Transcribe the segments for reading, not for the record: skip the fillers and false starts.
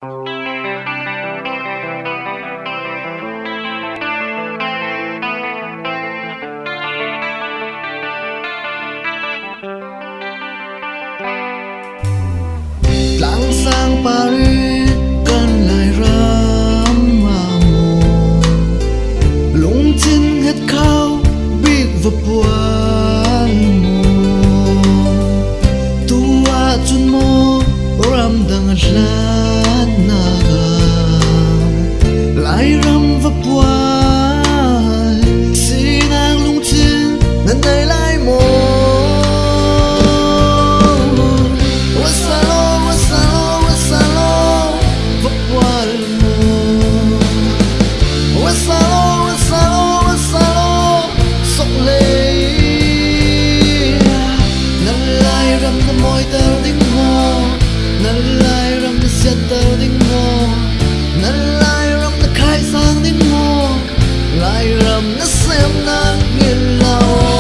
lặng sang Paris cần lại rắm mà mù lung tin hết khao biết và buồn mù tua chun mô ram dang lan naga lại ram và buồn sinang lung tin nên đây lại mô tơ đinh mô năn lại râm nó khai sang đinh mô lại râm nó xem nắng nghiền lâu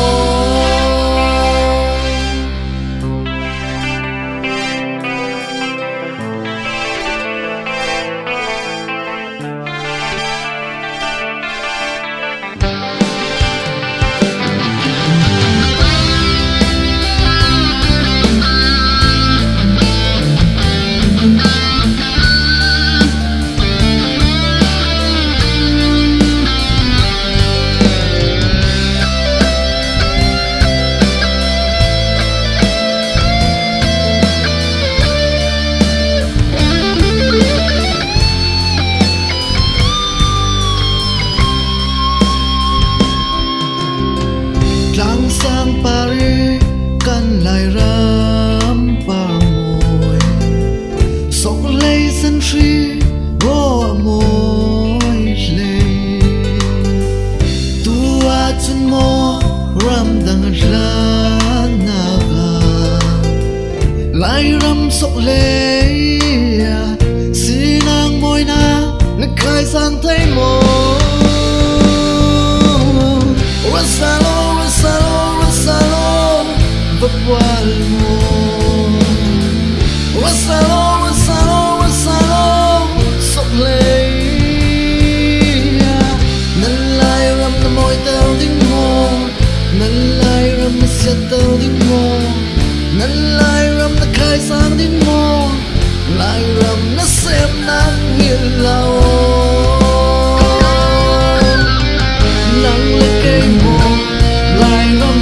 lặng sang Paris cần lại rắm pa môi sọc lấy sân tri vô môi lệ tua chun mô ram dang lan naga lại rắm sọc lấy sinang môi na nó khai sang thấy mô Walmo wasalo sok lei nan lai ram na moi tao ding mo nan lai ram na sia tao ding mo nan lai ram na khai sang ding mo lai ram na xem na nghiền lao nắng lên cây mo lai ram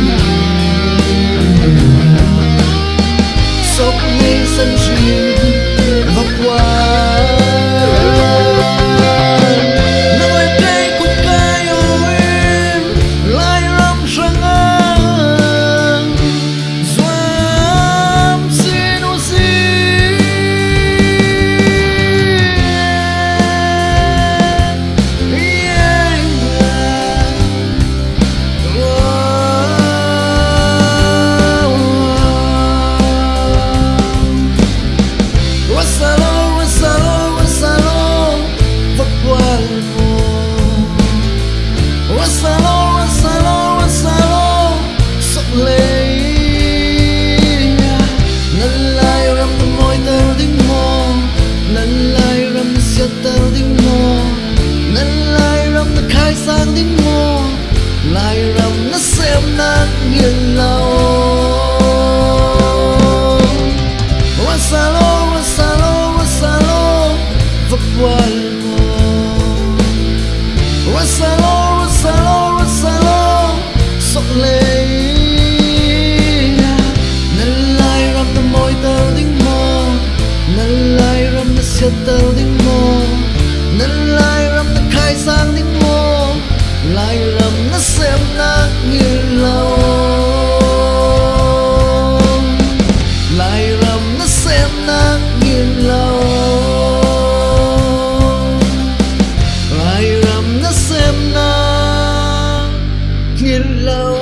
sốc lấy sân tri và qua nơi đây cũng cây ôi lại rắm sang ngang doam xin ô xin tao đinh mô nan lai ram nó khai sang đinh mô lai ram nó xem nắng nghiền lâu wasalo và walmo wasalo sok lấy nan lai ram nó môi tao đinh mô nan lai ram nó sia tao đinh mô nan lai ram nó khai sang đinh mô lai ram nó xem nắng nghiền lâu lai ram nó xem nắng nghiền lâu lai ram nó xem nắng nghiền lâu